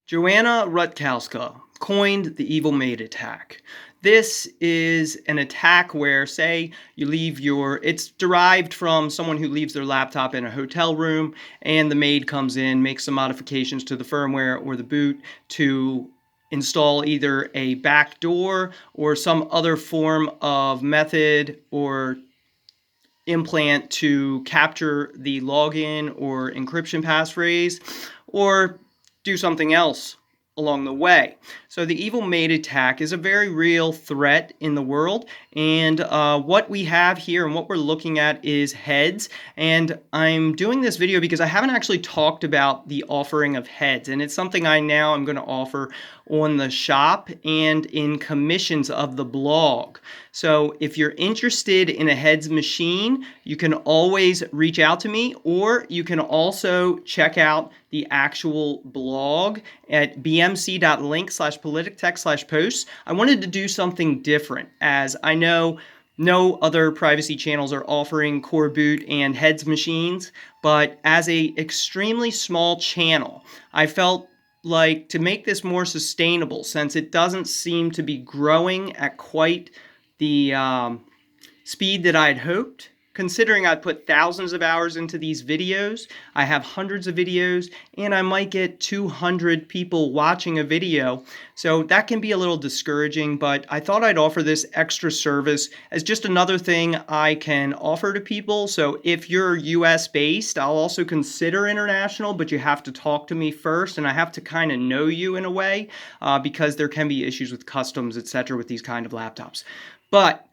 Joanna Rutkowska coined the evil maid attack. This is an attack where, say, it's derived from someone who leaves their laptop in a hotel room and the maid comes in, makes some modifications to the firmware or the boot to install either a backdoor or some other form of method or implant to capture the login or encryption passphrase or do something else along the way. So the evil maid attack is a very real threat in the world, and what we have here and what we're looking at is heads. And I'm doing this video because I haven't actually talked about the offering of heads, and it's something I'm going to offer on the shop and in commissions of the blog. So if you're interested in a heads machine, you can always reach out to me, or you can also check out the actual blog at bmc.link/politictech/posts. I wanted to do something different, as I know no other privacy channels are offering coreboot and heads machines, but as a extremely small channel, I felt like to make this more sustainable, since it doesn't seem to be growing at quite the speed that I'd hoped. Considering I put thousands of hours into these videos, I have hundreds of videos, and I might get 200 people watching a video. So that can be a little discouraging, but I thought I'd offer this extra service as just another thing I can offer to people. So if you're US based, I'll also consider international, but you have to talk to me first, and I have to kind of know you in a way, because there can be issues with customs, etc. with these kind of laptops. But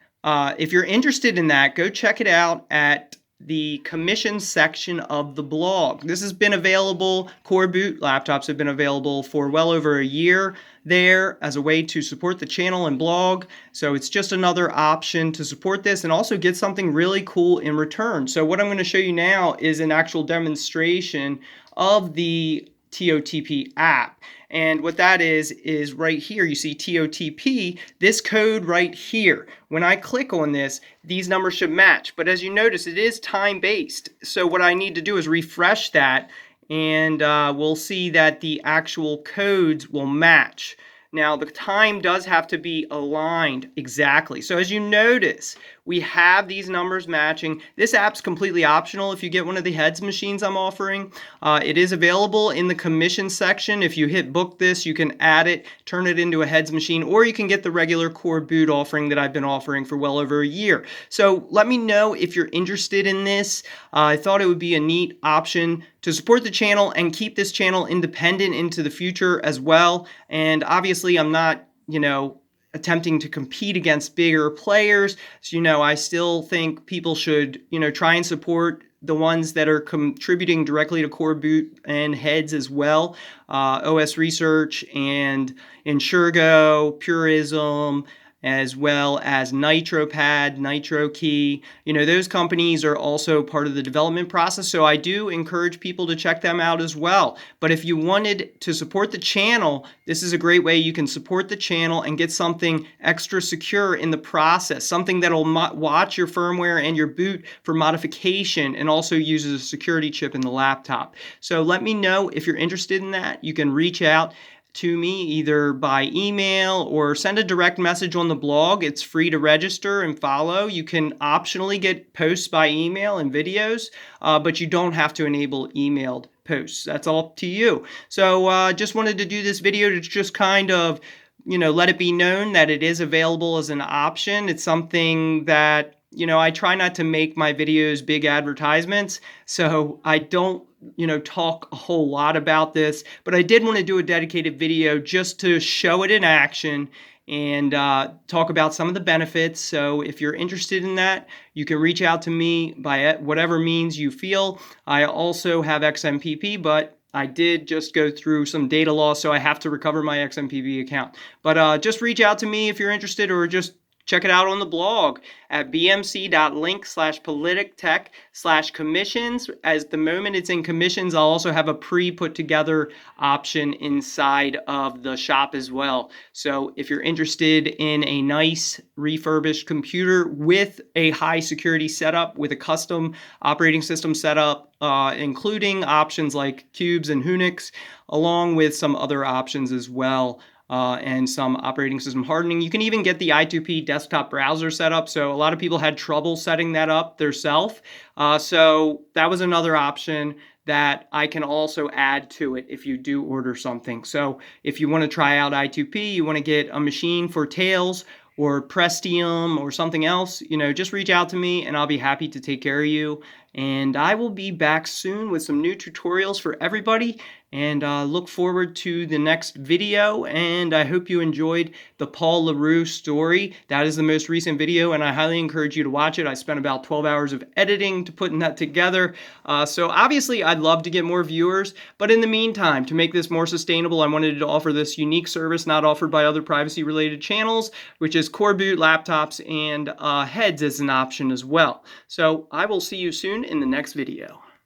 if you're interested in that, go check it out at the commission section of the blog. This has been available, coreboot laptops have been available for well over a year there as a way to support the channel and blog. So it's just another option to support this and also get something really cool in return. So what I'm going to show you now is an actual demonstration of the TOTP app. And what that is right here. You see TOTP, this code right here. When I click on this, these numbers should match. But as you notice, it is time-based. So what I need to do is refresh that, and we'll see that the actual codes will match. Now, the time does have to be aligned exactly. So as you notice, we have these numbers matching. This app's completely optional if you get one of the heads machines I'm offering. It is available in the commission section. If you hit book this, you can add it, turn it into a heads machine, or you can get the regular coreboot offering that I've been offering for well over a year. So let me know if you're interested in this. I thought it would be a neat option to support the channel and keep this channel independent into the future as well. And obviously I'm not, attempting to compete against bigger players. So, I still think people should, try and support the ones that are contributing directly to coreboot and heads as well. OS Research and Insurgo, Purism, as well as NitroPad, NitroKey. Those companies are also part of the development process, so I do encourage people to check them out as well. But if you wanted to support the channel, this is a great way you can support the channel and get something extra secure in the process, something that'll watch your firmware and your boot for modification and also uses a security chip in the laptop. So let me know if you're interested in that. You can reach out to me either by email or send a direct message on the blog. It's free to register and follow. You can optionally get posts by email and videos, but you don't have to enable emailed posts. That's all up to you. So just wanted to do this video to just kind of let it be known that it is available as an option. It's something that I try not to make my videos big advertisements, so I don't talk a whole lot about this, but I did want to do a dedicated video just to show it in action and talk about some of the benefits. So if you're interested in that, you can reach out to me by whatever means you feel. I also have XMPP, but I did just go through some data loss, so I have to recover my XMPP account. But just reach out to me if you're interested, or just check it out on the blog at bmc.link/politictech/commissions. As the moment it's in commissions, I'll also have a pre-put together option inside of the shop as well. So if you're interested in a nice refurbished computer with a high security setup, with a custom operating system setup, including options like cubes and Unix, along with some other options as well, and some operating system hardening. You can even get the I2P desktop browser set up. So a lot of people had trouble setting that up themselves. So that was another option that I can also add to it if you do order something. So if you want to try out I2P, you want to get a machine for Tails or Prestium or something else, just reach out to me and I'll be happy to take care of you. And I will be back soon with some new tutorials for everybody, and look forward to the next video. And I hope you enjoyed the Paul LaRue story. That is the most recent video, and I highly encourage you to watch it. I spent about 12 hours of editing to putting that together. So obviously I'd love to get more viewers, but in the meantime, to make this more sustainable, I wanted to offer this unique service not offered by other privacy related channels, which is coreboot laptops and heads as an option as well. So I will see you soon in the next video.